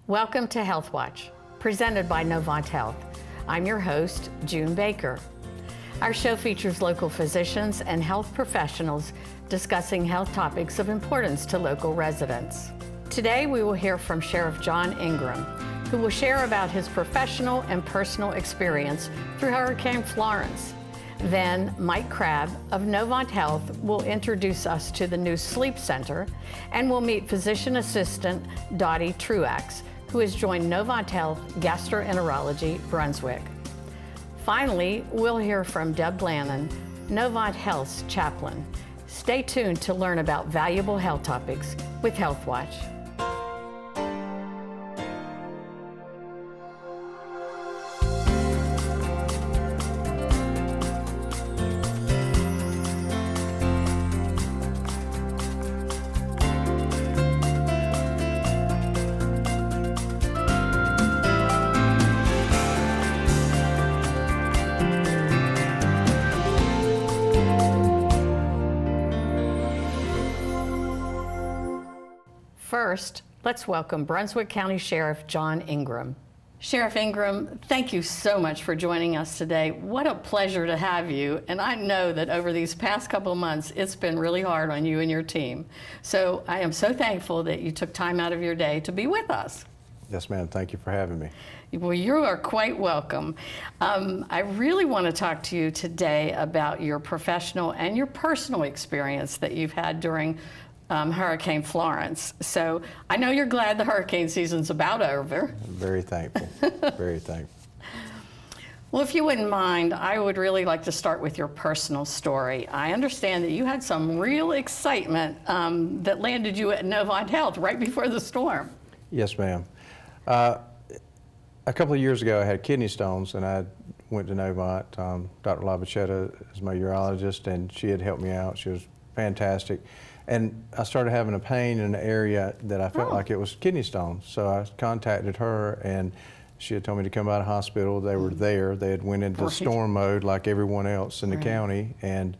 Welcome to HealthWatch, presented by Novant Health. I'm your host, June Baker. Our show features local physicians and health professionals discussing health topics of importance to local residents. Today, we will hear from Sheriff John Ingram, who will share about his professional and personal experience through Hurricane Florence. Then, Mike Crabb of Novant Health will introduce us to the new sleep center, and we'll meet physician assistant Dottie Truax, who has joined Novant Health Gastroenterology Brunswick. Finally, we'll hear from Deb Lannon, Novant Health's chaplain. Stay tuned to learn about valuable health topics with HealthWatch. First, let's welcome Brunswick County Sheriff John Ingram. Sheriff Ingram, thank you so much for joining us today. What a pleasure to have you. And I know that over these past couple of months, it's been really hard on you and your team. So I am so thankful that you took time out of your day to be with us. Yes, ma'am. Thank you for having me. Well, you are quite welcome. I really want to talk to you today about your professional and your personal experience that you've had during Hurricane Florence. So I know you're glad the hurricane season's about over. I'm very thankful, very thankful. Well, if you wouldn't mind, I would really like to start with your personal story. I understand that you had some real excitement that landed you at Novant Health right before the storm. Yes, ma'am. A couple of years ago, I had kidney stones, and I went to Novant. Dr. Lavachetta is my urologist, and she had helped me out. She was fantastic. And I started having a pain in an area that I felt like it was kidney stones. So I contacted her, and she had told me to come out of hospital. They were there. They had went into storm mode like everyone else in the county. And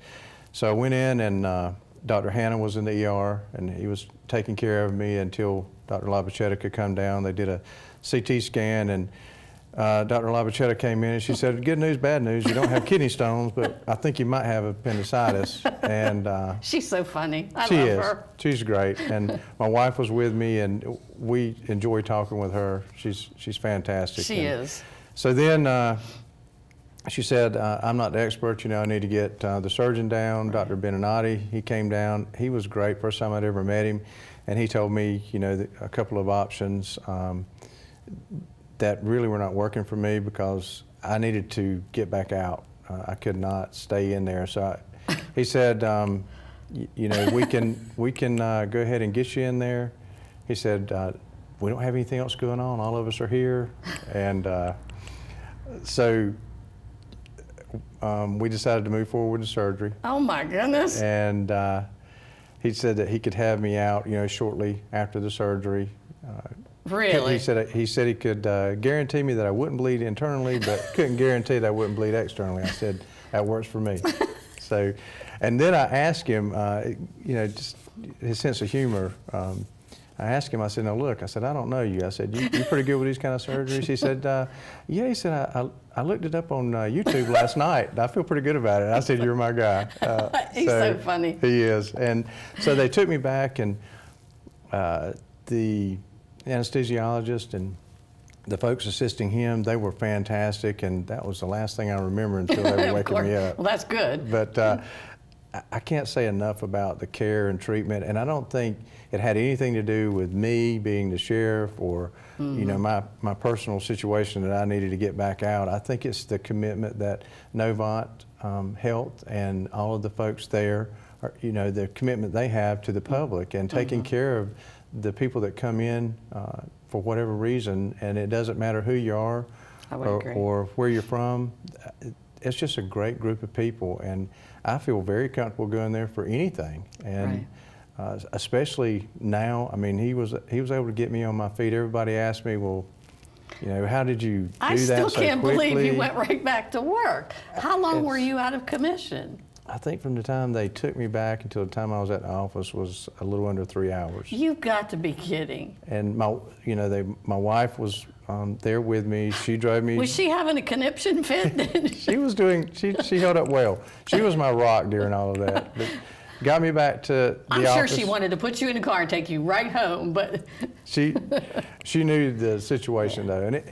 so I went in, and Dr. Hanna was in the ER, and he was taking care of me until Dr. Lavachetta could come down. They did a CT scan, and Dr. Lavachetta came in and she said, good news, bad news, you don't have kidney stones, but I think you might have appendicitis. And she's so funny. I love her. She's great. And my wife was with me, and we enjoy talking with her. She's fantastic. She is. So then she said, I'm not the expert, I need to get the surgeon down, Dr. Benenati. He came down. He was great, first time I'd ever met him. And he told me, a couple of options that really were not working for me because I needed to get back out. I could not stay in there. So he said, we can go ahead and get you in there. He said, we don't have anything else going on. All of us are here. And so we decided to move forward with the surgery. Oh my goodness. And he said that he could have me out, shortly after the surgery. Really? He said he could guarantee me that I wouldn't bleed internally, but couldn't guarantee that I wouldn't bleed externally. I said, that works for me. So, and then I asked him, just his sense of humor. I asked him, I said, now look, I said, I don't know you. I said, you pretty good with these kind of surgeries? He said, yeah, he said, I looked it up on YouTube last night. And I feel pretty good about it. I said, you're my guy. He's so funny. He is. And so they took me back, and the anesthesiologist and the folks assisting him, they were fantastic, and that was the last thing I remember until they were waking me up. Well, that's good. But I can't say enough about the care and treatment, and I don't think it had anything to do with me being the sheriff or my personal situation that I needed to get back out. I think it's the commitment that Novant Health and all of the folks there, are, the commitment they have to the public and taking care of the people that come in for whatever reason, and it doesn't matter who you are or where you're from. It's just a great group of people, and I feel very comfortable going there for anything. And especially now, I mean, he was able to get me on my feet. Everybody asked me, well, how did you do that so quickly? I still can't believe you went right back to work. How long were you out of commission? I think from the time they took me back until the time I was at the office was a little under 3 hours. You've got to be kidding. And my wife was there with me. She drove me. Was she having a conniption fit? She held up well. She was my rock during all of that. But got me back to the I'm office. sure she wanted to put you in a car and take you right home, but She knew the situation though, and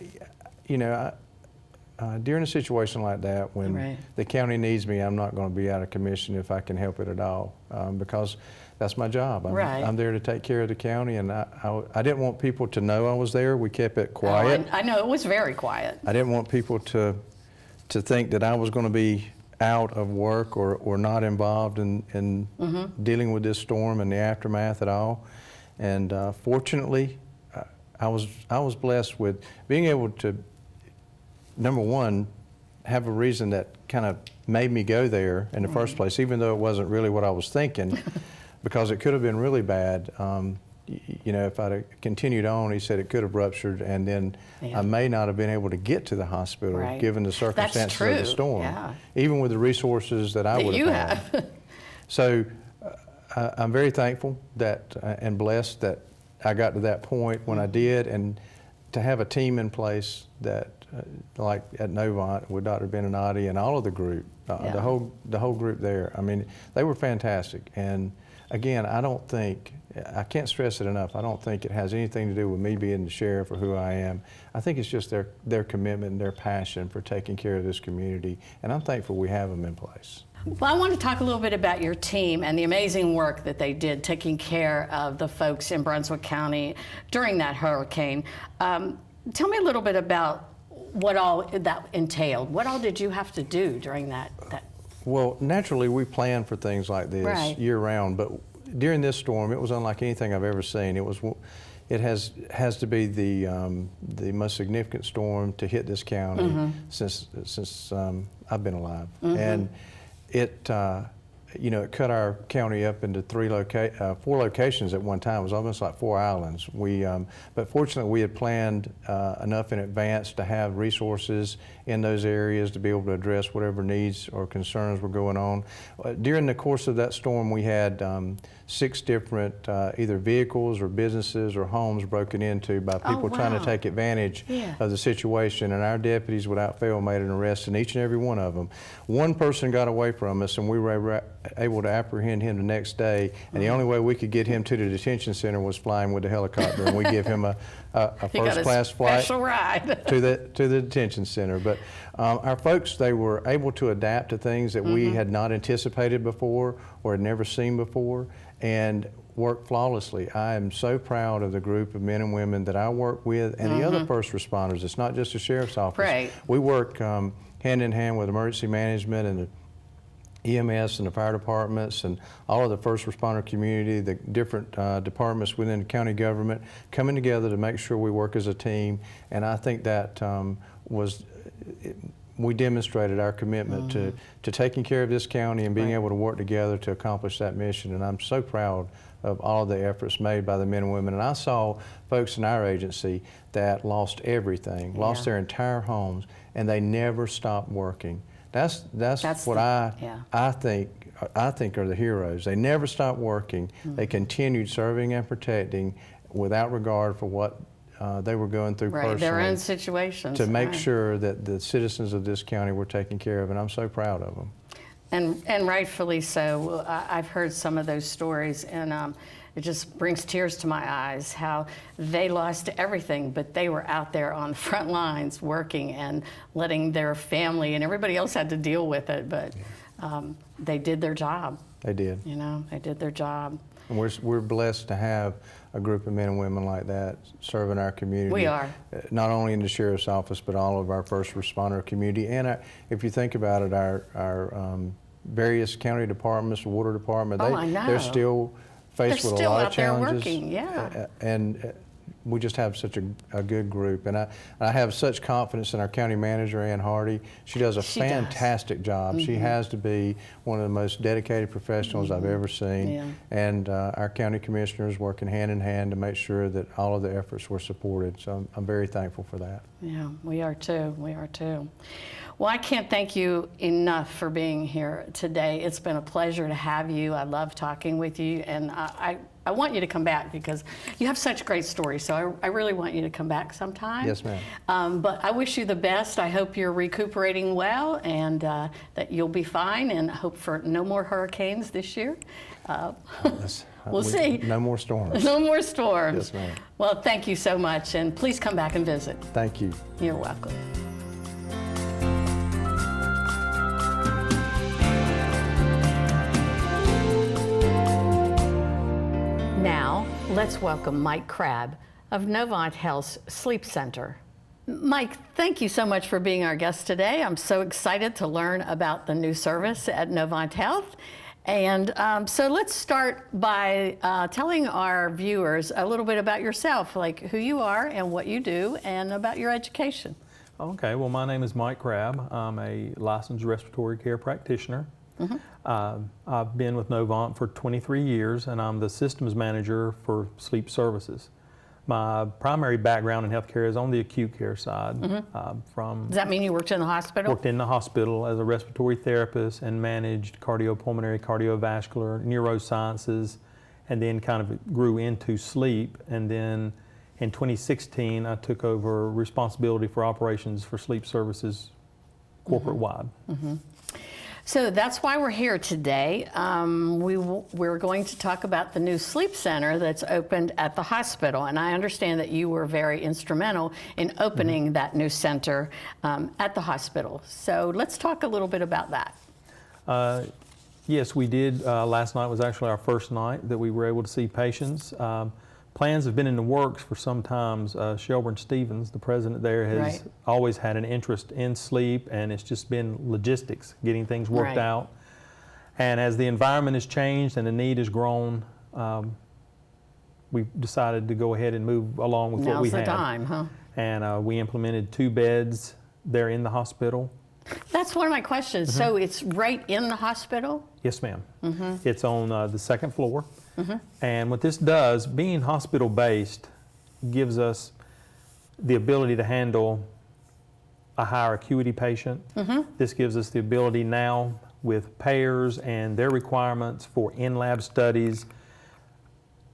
during a situation like that, when Right. the county needs me, I'm not going to be out of commission if I can help it at all, because that's my job. Right. I'm there to take care of the county, and I didn't want people to know I was there. We kept it quiet. I know it was very quiet. I didn't want people to think that I was going to be out of work or not involved in dealing with this storm and the aftermath at all. And fortunately, I was blessed with being able to, number one, have a reason that kind of made me go there in the first place, even though it wasn't really what I was thinking, because it could have been really bad. If I'd have continued on, he said it could have ruptured, and then I may not have been able to get to the hospital, Right. given the circumstances of the storm, Yeah. even with the resources that I would You have had. have. So I'm very thankful that and blessed that I got to that point when I did, and to have a team in place that, like at Novant with Dr. Beninati and all of the group, the whole group there. I mean, they were fantastic. And again, I can't stress it enough. I don't think it has anything to do with me being the sheriff or who I am. I think it's just their commitment and their passion for taking care of this community, and I'm thankful we have them in place. Well, I want to talk a little bit about your team and the amazing work that they did taking care of the folks in Brunswick County during that hurricane. Tell me a little bit about what all that entailed. What all did you have to do during that? Well, naturally, we plan for things like this Right. year round, but during this storm, it was unlike anything I've ever seen. It has to be the most significant storm to hit this county since I've been alive, and it cut our county up into 4 locations at one time. It was almost like 4 islands. But fortunately, we had planned enough in advance to have resources in those areas to be able to address whatever needs or concerns were going on. During the course of that storm, we had 6 different either vehicles or businesses or homes broken into by people trying to take advantage of the situation, and our deputies without fail made an arrest in each and every one of them. One person got away from us, and we were able to apprehend him the next day, and the only way we could get him to the detention center was flying with the helicopter, and we give him a first-class flight special ride to the detention center. But our folks, they were able to adapt to things that we had not anticipated before or had never seen before, and work flawlessly. I am so proud of the group of men and women that I work with and the other first responders. It's not just the sheriff's office. Right. We work hand in hand with emergency management and the EMS and the fire departments and all of the first responder community, the different departments within the county government, coming together to make sure we work as a team. And I think that we demonstrated our commitment to taking care of this county and being able to work together to accomplish that mission. And I'm so proud of all of the efforts made by the men and women. And I saw folks in our agency that lost everything, lost their entire homes, and they never stopped working. That's what I think are the heroes. They never stopped working. They continued serving and protecting without regard for what they were going through personally. their own situations. To make sure that the citizens of this county were taken care of, and I'm so proud of them. And rightfully so. I've heard some of those stories, and it just brings tears to my eyes how they lost everything, but they were out there on the front lines working and letting their family and everybody else had to deal with it, but they did their job. They did. They did their job. And we're blessed to have a group of men and women like that serving our community. We are. Not only in the sheriff's office, but all of our first responder community. And if you think about it, our various county departments, water department, I know. they're still faced with a lot of challenges. They're still out there working, and we just have such a good group, and I have such confidence in our county manager, Ann Hardy. She does a fantastic job. She has to be one of the most dedicated professionals I've ever seen. Yeah. And our county commissioners working hand in hand to make sure that all of the efforts were supported. So I'm very thankful for that. Yeah, we are too. We are too. Well, I can't thank you enough for being here today. It's been a pleasure to have you. I love talking with you, and I want you to come back because you have such great stories. So I really want you to come back sometime. Yes, ma'am. But I wish you the best. I hope you're recuperating well and that you'll be fine, and hope for no more hurricanes this year. We'll see. No more storms. No more storms. Yes, ma'am. Well, thank you so much, and please come back and visit. Thank you. You're welcome. Now, let's welcome Mike Crabb of Novant Health's Sleep Center. Mike, thank you so much for being our guest today. I'm so excited to learn about the new service at Novant Health. And so let's start by telling our viewers a little bit about yourself, like who you are and what you do, and about your education. Okay, well, my name is Mike Crabb. I'm a licensed respiratory care practitioner. I've been with Novant for 23 years, and I'm the systems manager for sleep services. My primary background in healthcare is on the acute care side. Does that mean you worked in the hospital? Worked in the hospital as a respiratory therapist and managed cardiopulmonary, cardiovascular, neurosciences, and then kind of grew into sleep. And then in 2016, I took over responsibility for operations for sleep services corporate-wide. So that's why we're here today. We're going to talk about the new sleep center that's opened at the hospital. And I understand that you were very instrumental in opening that new center at the hospital. So let's talk a little bit about that. Yes, we did. Last night was actually our first night that we were able to see patients. Plans have been in the works for some time. Shelburne Stevens, the president there, has always had an interest in sleep, and it's just been logistics, getting things worked out. And as the environment has changed and the need has grown, we've decided to go ahead and move along with what we had. Now's the time, huh? And we implemented 2 beds there in the hospital. That's one of my questions. So it's right in the hospital? Yes, ma'am. It's on the 2nd floor. And what this does, being hospital-based, gives us the ability to handle a higher acuity patient. This gives us the ability now with payers and their requirements for in-lab studies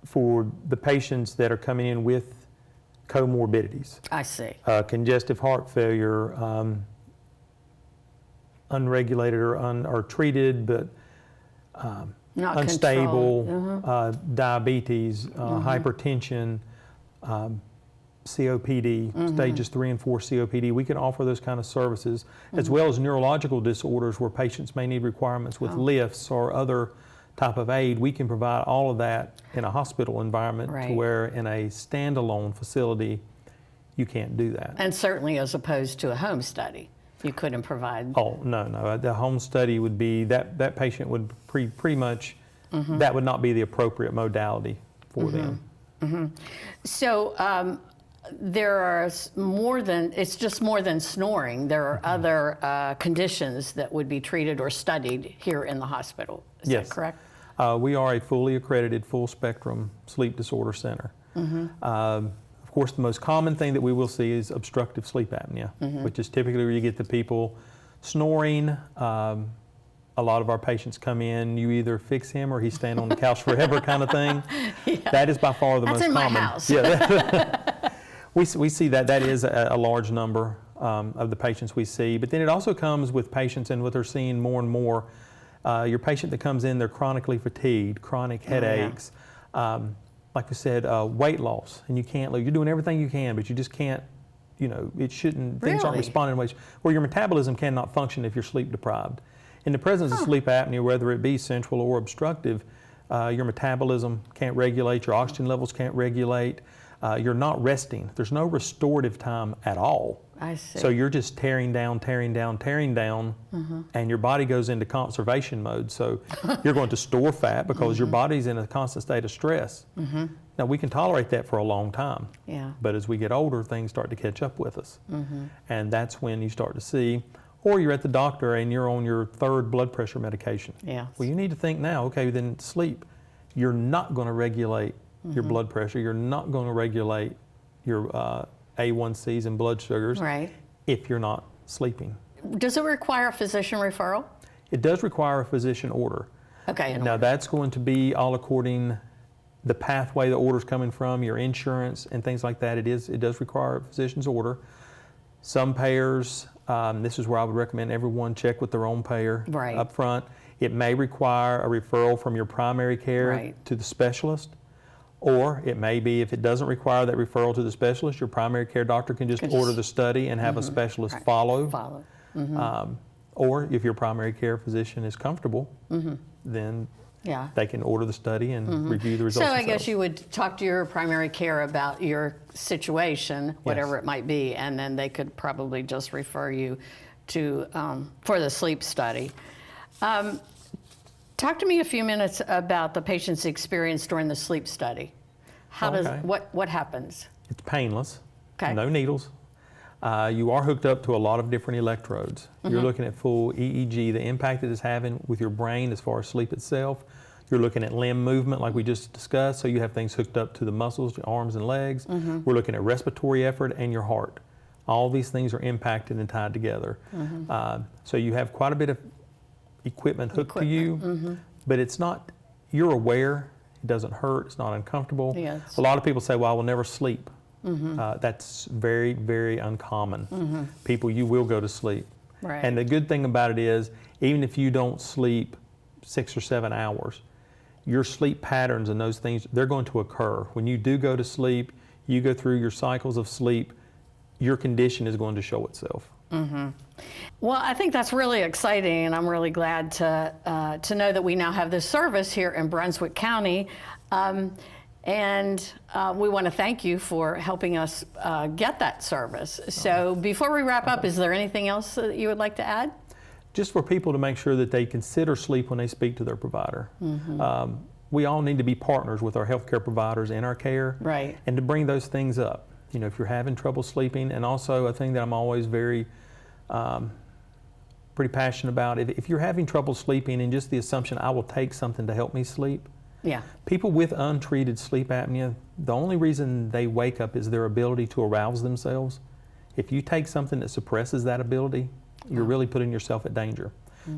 for the patients that are coming in with comorbidities. I see. Congestive heart failure, unregulated or treated, but Not unstable, diabetes, hypertension, COPD, stages 3 and 4 COPD. We can offer those kind of services, as well as neurological disorders where patients may need requirements with lifts or other type of aid. We can provide all of that in a hospital environment to where in a standalone facility, you can't do that. And certainly as opposed to a home study. You couldn't provide. Oh, no. The home study would be, that patient would pretty much, that would not be the appropriate modality for them. So there are it's just more than snoring. There are other conditions that would be treated or studied here in the hospital. Is that correct? We are a fully accredited, full spectrum sleep disorder center. Of course, the most common thing that we will see is obstructive sleep apnea, which is typically where you get the people snoring. A lot of our patients come in, you either fix him or he's staying on the couch forever kind of thing. That is by far the most common. That's in my house. We see that is a large number of the patients we see, but then it also comes with patients, and what they're seeing more and more, your patient that comes in, they're chronically fatigued, chronic headaches, like we said, weight loss, and you can't lose. You're doing everything you can, but you just can't, it shouldn't, things aren't responding in ways where your metabolism cannot function if you're sleep deprived. In the presence of sleep apnea, whether it be central or obstructive, your metabolism can't regulate, your oxygen levels can't regulate, you're not resting. There's no restorative time at all I see. So you're just tearing down, and your body goes into conservation mode. So you're going to store fat because your body's in a constant state of stress. Now, we can tolerate that for a long time. Yeah. But as we get older, things start to catch up with us. And that's when you start to see, or you're at the doctor and you're on your 3rd blood pressure medication. Yeah. Well, you need to think now, okay, then sleep. You're not going to regulate your blood pressure. You're not going to regulate your A1Cs and blood sugars if you're not sleeping. Does it require a physician referral? It does require a physician order. Okay. Now that's going to be all according the pathway the order's coming from, your insurance and things like that. It does require a physician's order. Some payers, this is where I would recommend everyone check with their own payer up front. It may require a referral from your primary care to the specialist. Or it may be, if it doesn't require that referral to the specialist, your primary care doctor can just order the study and have a specialist follow. Or if your primary care physician is comfortable, then they can order the study and review the results. So I guess you would talk to your primary care about your situation, whatever it might be, and then they could probably just refer you to for the sleep study. Talk to me a few minutes about the patient's experience during the sleep study. How does what happens? It's painless. No needles. You are hooked up to a lot of different electrodes. You're looking at full EEG, the impact it is having with your brain as far as sleep itself. You're looking at limb movement like we just discussed, so you have things hooked up to the muscles, your arms and legs. We're looking at respiratory effort and your heart. All these things are impacted and tied together. So you have quite a bit of equipment hooked to you, but it's not, you're aware, it doesn't hurt, it's not uncomfortable. A lot of people say, well, I will never sleep. That's very, very uncommon. People, you will go to sleep. And the good thing about it is, even if you don't sleep 6 or 7 hours, your sleep patterns and those things, they're going to occur. When you do go to sleep, you go through your cycles of sleep, your condition is going to show itself. Well, I think that's really exciting, and I'm really glad to know that we now have this service here in Brunswick County. And we want to thank you for helping us get that service. So before we wrap up, is there anything else that you would like to add? Just for people to make sure that they consider sleep when they speak to their provider. We all need to be partners with our healthcare providers in our care, and to bring those things up. You know, if you're having trouble sleeping, and also a thing that I'm always very pretty passionate about, if you're having trouble sleeping and just the assumption I will take something to help me sleep, people with untreated sleep apnea, the only reason they wake up is their ability to arouse themselves. If you take something that suppresses that ability, you're really putting yourself at danger.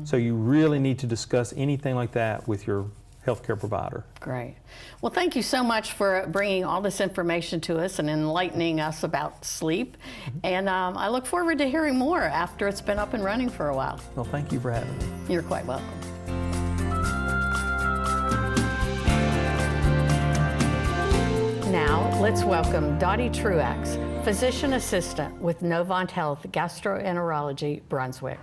So you really need to discuss anything like that with your healthcare provider. Great. Well, thank you so much for bringing all this information to us and enlightening us about sleep. And I look forward to hearing more after it's been up and running for a while. Well, thank you for having me. You're quite welcome. Now, let's welcome Dottie Truax, Physician Assistant with Novant Health Gastroenterology, Brunswick.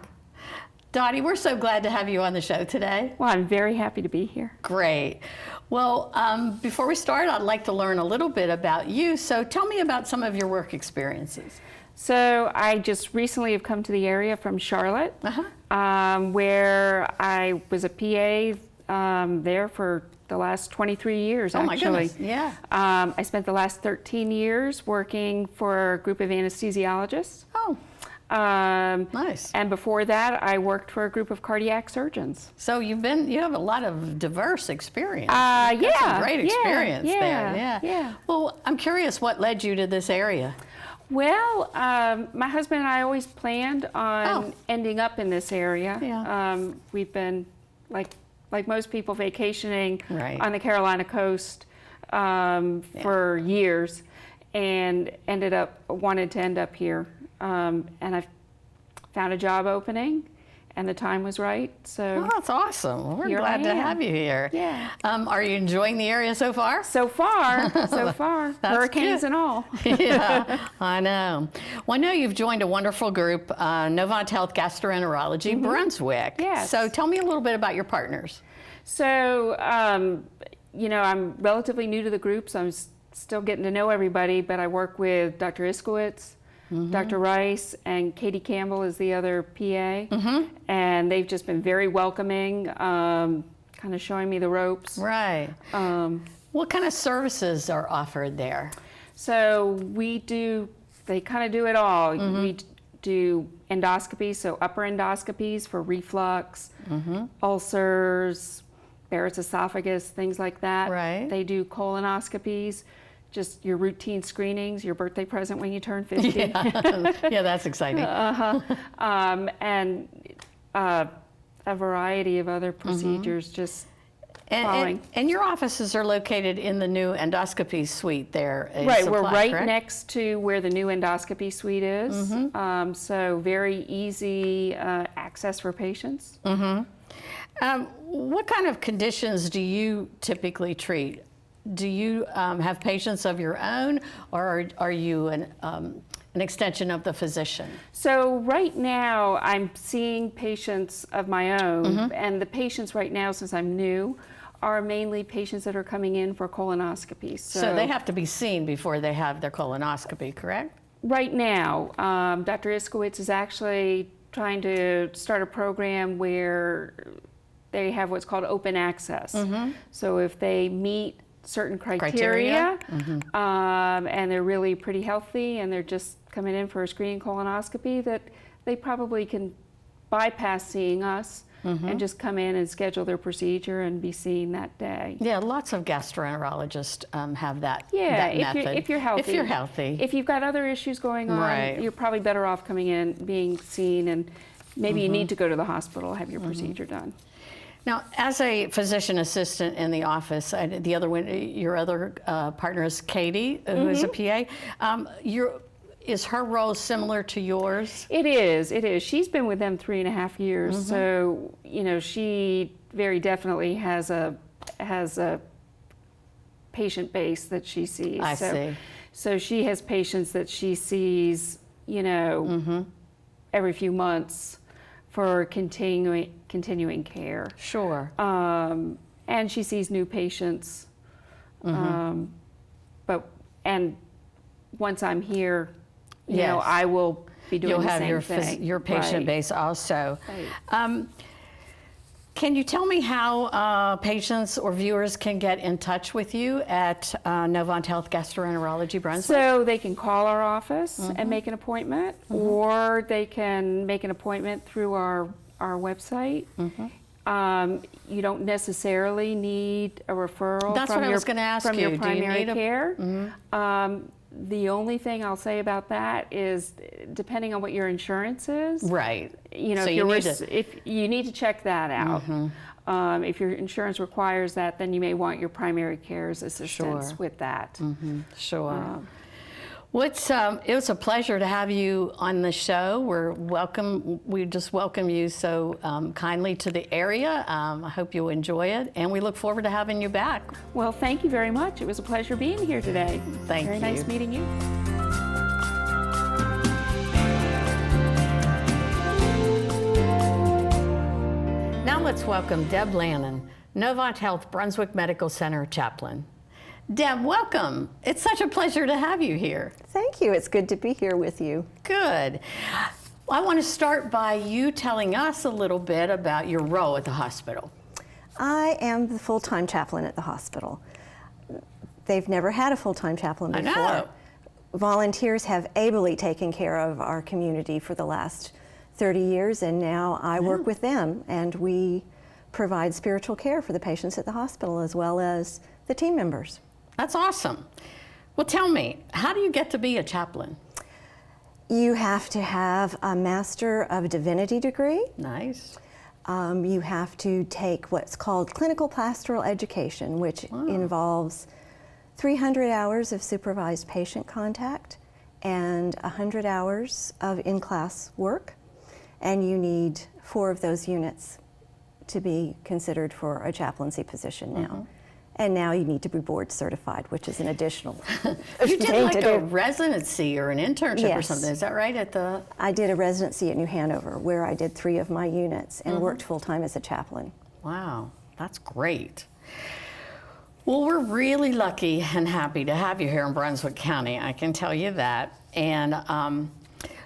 Dottie, we're so glad to have you on the show today. Well, I'm very happy to be here. Great. Well, before we start, I'd like to learn a little bit about you. So tell me about some of your work experiences. So I just recently have come to the area from Charlotte, where I was a PA there for the last 23 years, actually. Oh, my goodness, yeah. I spent the last 13 years working for a group of anesthesiologists. Oh. Nice. And before that, I worked for a group of cardiac surgeons. So you have a lot of diverse experience. Yeah. Some great experience there. Yeah. Well, I'm curious, what led you to this area? Well, my husband and I always planned on ending up in this area. Yeah. We've been, like most people, vacationing Right. on the Carolina coast for years, and wanted to end up here. And I found a job opening, and the time was right. So Oh, that's awesome. Well, we're Here glad I to am. have you here. Yeah. Are you enjoying the area so far? so far, hurricanes good. and all. Yeah, I know. Well, I know you've joined a wonderful group, Novant Health Gastroenterology, Brunswick. Yes. So tell me a little bit about your partners. So, you know, I'm relatively new to the group, so I'm still getting to know everybody, but I work with Dr. Iskowitz, Dr. Rice, and Katie Campbell is the other PA. And they've just been very welcoming, kind of showing me the ropes. Right. What kind of services are offered there? So they kind of do it all. We do endoscopies, so upper endoscopies for reflux, ulcers, Barrett's esophagus, things like that. Right. They do colonoscopies, just your routine screenings, your birthday present when you turn 50. Yeah, that's exciting. And a variety of other procedures, just following. And your offices are located in the new endoscopy suite there. Right, we're right correct? next to where the new endoscopy suite is. So very easy access for patients. What kind of conditions do you typically treat? Do you have patients of your own, or are you an extension of the physician? So right now I'm seeing patients of my own, and the patients right now, since I'm new, are mainly patients that are coming in for colonoscopies. So they have to be seen before they have their colonoscopy, correct? Right now, Dr. Iskowitz is actually trying to start a program where they have what's called open access. So if they meet certain criteria. And they're really pretty healthy and they're just coming in for a screening colonoscopy, that they probably can bypass seeing us and just come in and schedule their procedure and be seen that day. Yeah, lots of gastroenterologists have that, Yeah, that method. if you're healthy. If you're healthy. If you've got other issues going on, Right. you're probably better off coming in, being seen, and maybe you need to go to the hospital, have your procedure done. Now, as a physician assistant in the office, the other one, your other partner is Katie, who is a PA. Is her role similar to yours? It is. She's been with them 3.5 years, so she very definitely has a patient base that she sees. I see. So she has patients that she sees, every few months for continuing care. Sure. And she sees new patients. But once I'm here, Yes. I will be doing You'll the have same thing. your patient Right. base also. Right. Can you tell me how patients or viewers can get in touch with you at Novant Health Gastroenterology Brunswick? So they can call our office and make an appointment, or they can make an appointment through our website. You don't necessarily need a referral That's from what I your, was gonna ask from you. your Do you primary need a- care. The only thing I'll say about that is, depending on what your insurance is, Right. so if if you need to check that out. If your insurance requires that, then you may want your primary care's assistance Sure. with that. Sure. It was a pleasure to have you on the show. We just welcome you so kindly to the area. I hope you'll enjoy it, and we look forward to having you back. Well, thank you very much. It was a pleasure being here today. Thank Very you. nice meeting you. Now let's welcome Deb Lannon, Novant Health Brunswick Medical Center chaplain. Deb, welcome. It's such a pleasure to have you here. Thank you. It's good to be here with you. Good. I want to start by you telling us a little bit about your role at the hospital. I am the full-time chaplain at the hospital. They've never had a full-time chaplain I before. know. Volunteers have ably taken care of our community for the last 30 years, and now I work with them, and we provide spiritual care for the patients at the hospital as well as the team members. That's awesome. Well, tell me, how do you get to be a chaplain? You have to have a Master of Divinity degree. Nice. You have to take what's called clinical pastoral education, which involves 300 hours of supervised patient contact and 100 hours of in-class work. And you need 4 of those units to be considered for a chaplaincy position now. And now you need to be board certified, which is an additional You did thing like to a do. residency or an internship or Yes. something, is that right? I did a residency at New Hanover where I did 3 of my units and worked full-time as a chaplain. Wow, that's great. Well, we're really lucky and happy to have you here in Brunswick County, I can tell you that. And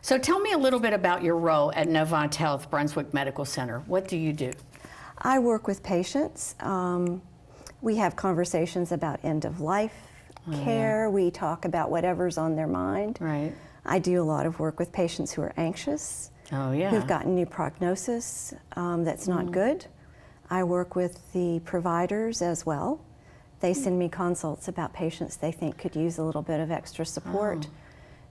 so tell me a little bit about your role at Novant Health Brunswick Medical Center. What do you do? I work with patients. We have conversations about end-of-life care. We talk about whatever's on their mind. Right. I do a lot of work with patients who are anxious, Oh, yeah. who've gotten new prognosis that's not good. I work with the providers as well. They send me consults about patients they think could use a little bit of extra support.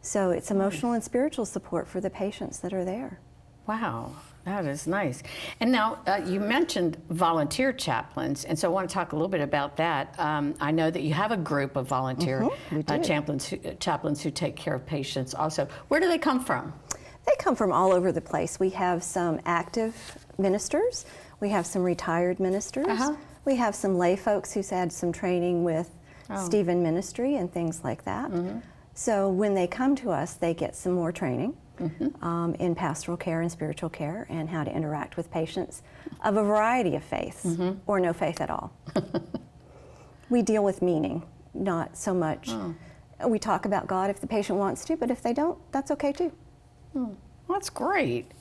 So it's emotional and spiritual support for the patients that are there. Wow, that is nice. And now you mentioned volunteer chaplains, and so I want to talk a little bit about that. I know that you have a group of volunteer we do. chaplains who take care of patients also. Where do they come from? They come from all over the place. We have some active ministers. We have some retired ministers. We have some lay folks who's had some training with Stephen Ministry and things like that. So when they come to us, they get some more training in pastoral care and spiritual care and how to interact with patients of a variety of faiths or no faith at all. We deal with meaning, not so much. We talk about God if the patient wants to, but if they don't, that's okay too. That's great.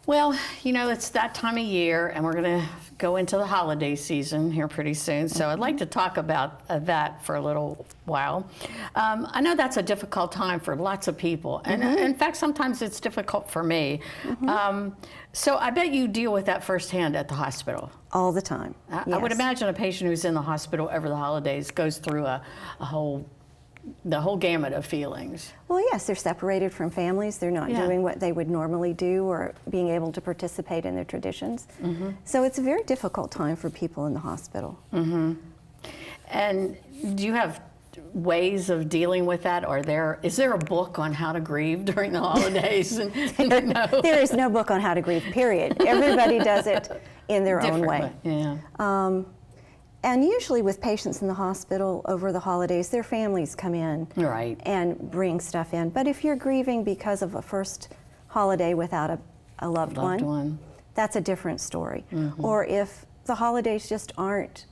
Well, you know, it's that time of year, and we're going to go into the holiday season here pretty soon, so I'd like to talk about that for a little while. I know that's a difficult time for lots of people, and in fact, sometimes it's difficult for me. So I bet you deal with that firsthand at the hospital. All the time. I would imagine a patient who's in the hospital over the holidays goes through the whole gamut of feelings. Well, yes, they're separated from families. They're not doing what they would normally do or being able to participate in their traditions. So it's a very difficult time for people in the hospital. And do you have ways of dealing with that? Or is there a book on how to grieve during the holidays? No. There is no book on how to grieve, period. Everybody does it in their own way. Yeah. And usually with patients in the hospital over the holidays, their families come in and bring stuff in. But if you're grieving because of a first holiday without a loved one, that's a different story. Or if the holidays just aren't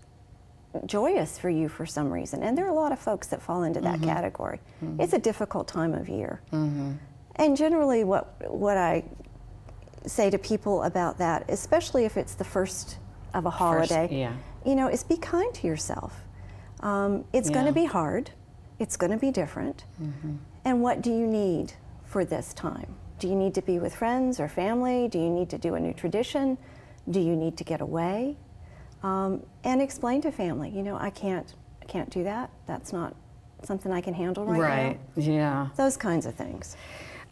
joyous for you for some reason, and there are a lot of folks that fall into that category, it's a difficult time of year. And generally what I say to people about that, especially if it's the first of a holiday, you know, is be kind to yourself. It's going to be hard. It's going to be different. And what do you need for this time? Do you need to be with friends or family? Do you need to do a new tradition? Do you need to get away? And explain to family, you know, I can't do that. That's not something I can handle right now. Yeah. Those kinds of things.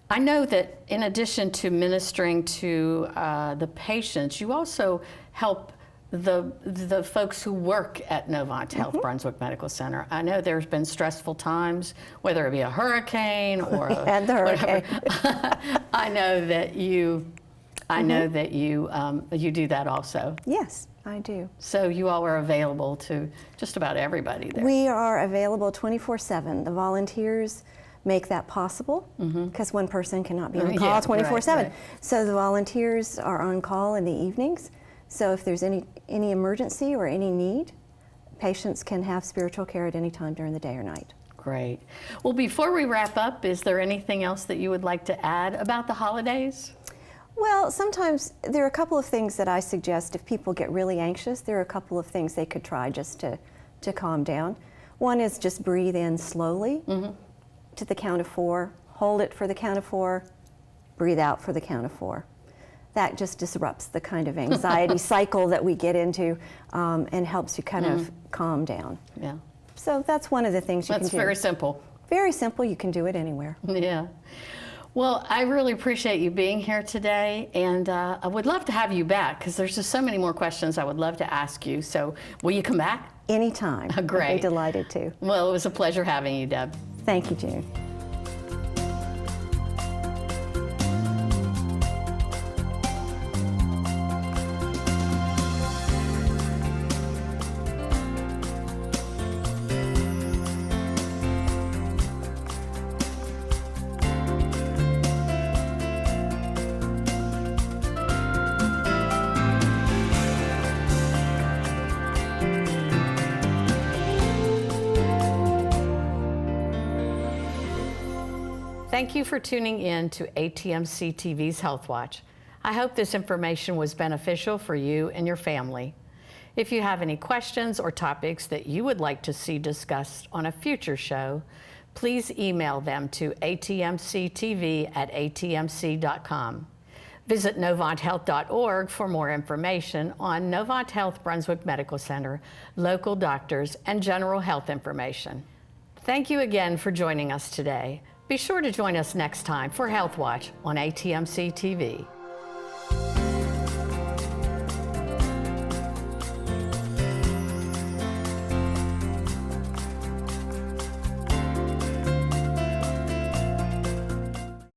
I know that in addition to ministering to the patients, you also help the folks who work at Novant Health Brunswick Medical Center. I know there's been stressful times, whether it be a hurricane or and the hurricane. I know that you you do that also. Yes, I do. So you all are available to just about everybody there. We are available 24/7. The volunteers make that possible because one person cannot be on call 24/7. So the volunteers are on call in the evenings. So if there's any emergency or any need, patients can have spiritual care at any time during the day or night. Great. Well, before we wrap up, is there anything else that you would like to add about the holidays? Well, sometimes there are a couple of things that I suggest if people get really anxious. There are a couple of things they could try just to calm down. One is just breathe in slowly to the count of 4, hold it for the count of 4, breathe out for the count of 4. That just disrupts the kind of anxiety cycle that we get into and helps you kind of calm down. Yeah. So that's one of the things you can do. That's very simple. Very simple. You can do it anywhere. Yeah. Well, I really appreciate you being here today, and I would love to have you back because there's just so many more questions I would love to ask you. So will you come back? Anytime. Great. I'd be delighted to. Well, it was a pleasure having you, Deb. Thank you, June. Thank you for tuning in to ATMC TV's Health Watch. I hope this information was beneficial for you and your family. If you have any questions or topics that you would like to see discussed on a future show, please email them to atmctv@atmc.com. Visit novanthealth.org for more information on Novant Health Brunswick Medical Center, local doctors, and general health information. Thank you again for joining us today. Be sure to join us next time for Health Watch on ATMC TV.